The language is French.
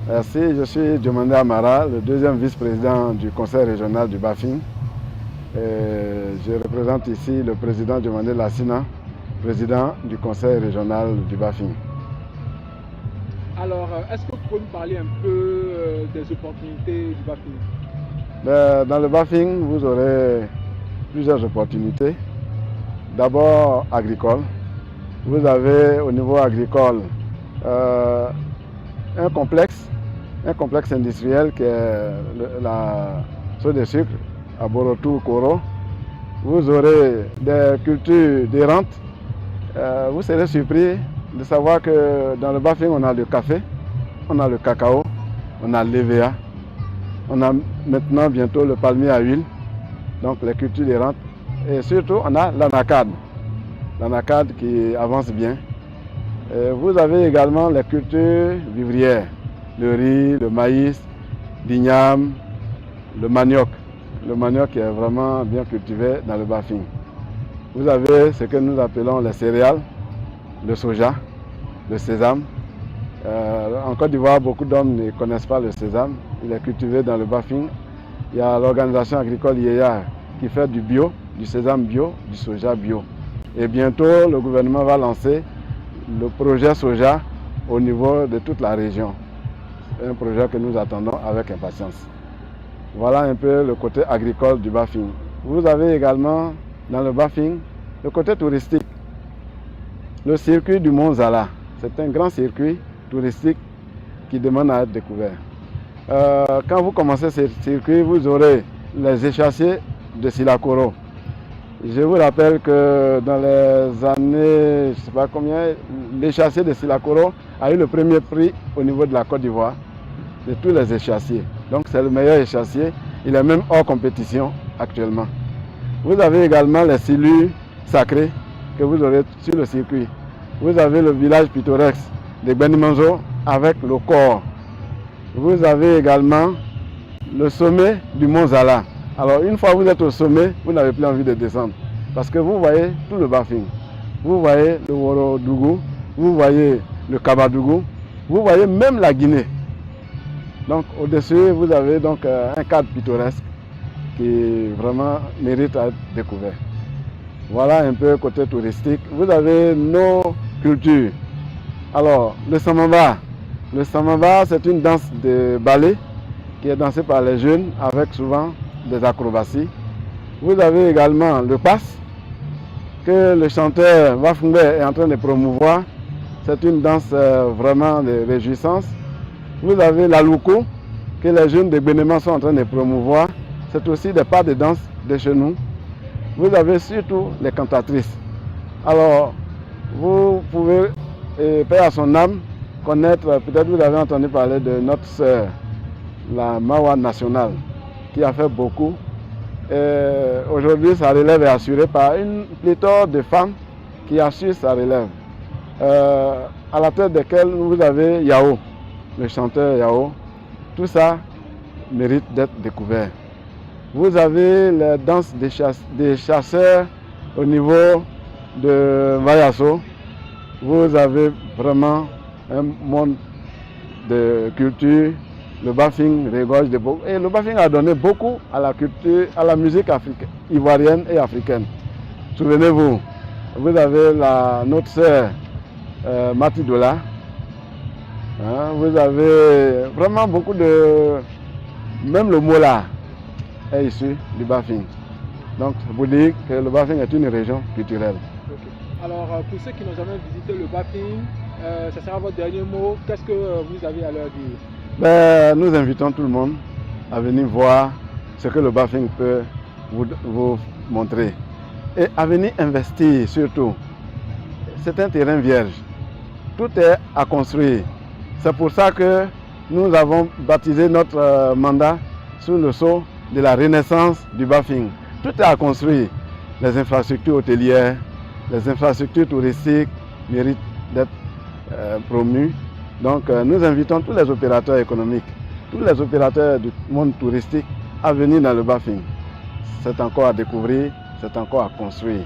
Merci, je suis Diomandé Amara, le deuxième vice-président du conseil régional du Bafing. Je représente ici le président Diomandé Lassina, président du conseil régional du Bafing. Alors, est-ce que vous pouvez nous parler un peu des opportunités du Bafing? Dans le Bafing, vous aurez plusieurs opportunités. D'abord, agricole. Vous avez au niveau agricole un complexe industriel qui est la Sow de sucre à Borotou, Koro. Vous aurez des cultures d'errantes. Vous serez surpris de savoir que dans le Bafing, on a le café, on a le cacao, on a l'EVA, on a maintenant bientôt le palmier à huile, donc les cultures d'errantes. Et surtout, on a l'anacade qui avance bien. Et vous avez également les cultures vivrières, le riz, le maïs, l'igname, le manioc. Le manioc est vraiment bien cultivé dans le Bafing. Vous avez ce que nous appelons les céréales, le soja, le sésame. En Côte d'Ivoire, beaucoup d'hommes ne connaissent pas le sésame. Il est cultivé dans le Bafing. Il y a l'organisation agricole IEA qui fait du bio, du sésame bio, du soja bio. Et bientôt, le gouvernement va lancer le projet soja au niveau de toute la région. C'est un projet que nous attendons avec impatience. Voilà un peu le côté agricole du Bafing. Vous avez également dans le Bafing le côté touristique. Le circuit du Mont Zala, c'est un grand circuit touristique qui demande à être découvert. Quand vous commencez ce circuit, vous aurez les échassiers de Silakoro. Je vous rappelle que dans les années, je ne sais pas combien, l'échassier de Silakoro a eu le premier prix au niveau de la Côte d'Ivoire, de tous les échassiers. Donc c'est le meilleur échassier, il est même hors compétition actuellement. Vous avez également les silures sacrés que vous aurez sur le circuit. Vous avez le village pittoresque de Benimanzo avec le corps. Vous avez également le sommet du Mont Zala. Alors une fois que vous êtes au sommet, vous n'avez plus envie de descendre. Parce que vous voyez tout le Bafing. Vous voyez le Worodougou, vous voyez le Kabadougou, vous voyez même la Guinée. Donc au-dessus, vous avez donc un cadre pittoresque qui vraiment mérite à être découvert. Voilà un peu côté touristique. Vous avez nos cultures. Alors le Samamba. Le Samamba, c'est une danse de ballet qui est dansée par les jeunes avec souvent des acrobaties. Vous avez également le passe que le chanteur Wafungbe est en train de promouvoir. C'est une danse vraiment de réjouissance. Vous avez la Louko que les jeunes de Bénéman sont en train de promouvoir. C'est aussi des pas de danse de chez nous. Vous avez surtout les cantatrices. Alors, vous pouvez, paix à son âme, connaître, peut-être vous avez entendu parler de notre sœur, la Mawa nationale, qui a fait beaucoup. Aujourd'hui, sa relève est assurée par une pléthore de femmes qui assurent sa relève. À la tête desquelles vous avez Yao, le chanteur Yao. Tout ça mérite d'être découvert. Vous avez les danses des chasseurs au niveau de Vayasso. Vous avez vraiment un monde de culture. Le Bafing regorge de beaucoup. Et le Bafing a donné beaucoup à la culture, à la musique africaine, ivoirienne et africaine. Souvenez-vous, vous avez notre sœur Matidola. Vous avez vraiment beaucoup de... Même le Mola est issu du Bafing. Donc, vous dire que le Bafing est une région culturelle. Okay. Alors, pour ceux qui n'ont jamais visité le Bafing, ce sera votre dernier mot. Qu'est-ce que vous avez à leur dire? Nous invitons tout le monde à venir voir ce que le Bafing peut vous montrer. Et à venir investir surtout. C'est un terrain vierge. Tout est à construire. C'est pour ça que nous avons baptisé notre mandat sous le sceau de la renaissance du Bafing. Tout est à construire. Les infrastructures hôtelières, les infrastructures touristiques méritent d'être promues. Donc nous invitons tous les opérateurs économiques, tous les opérateurs du monde touristique à venir dans le Bafing. C'est encore à découvrir, c'est encore à construire.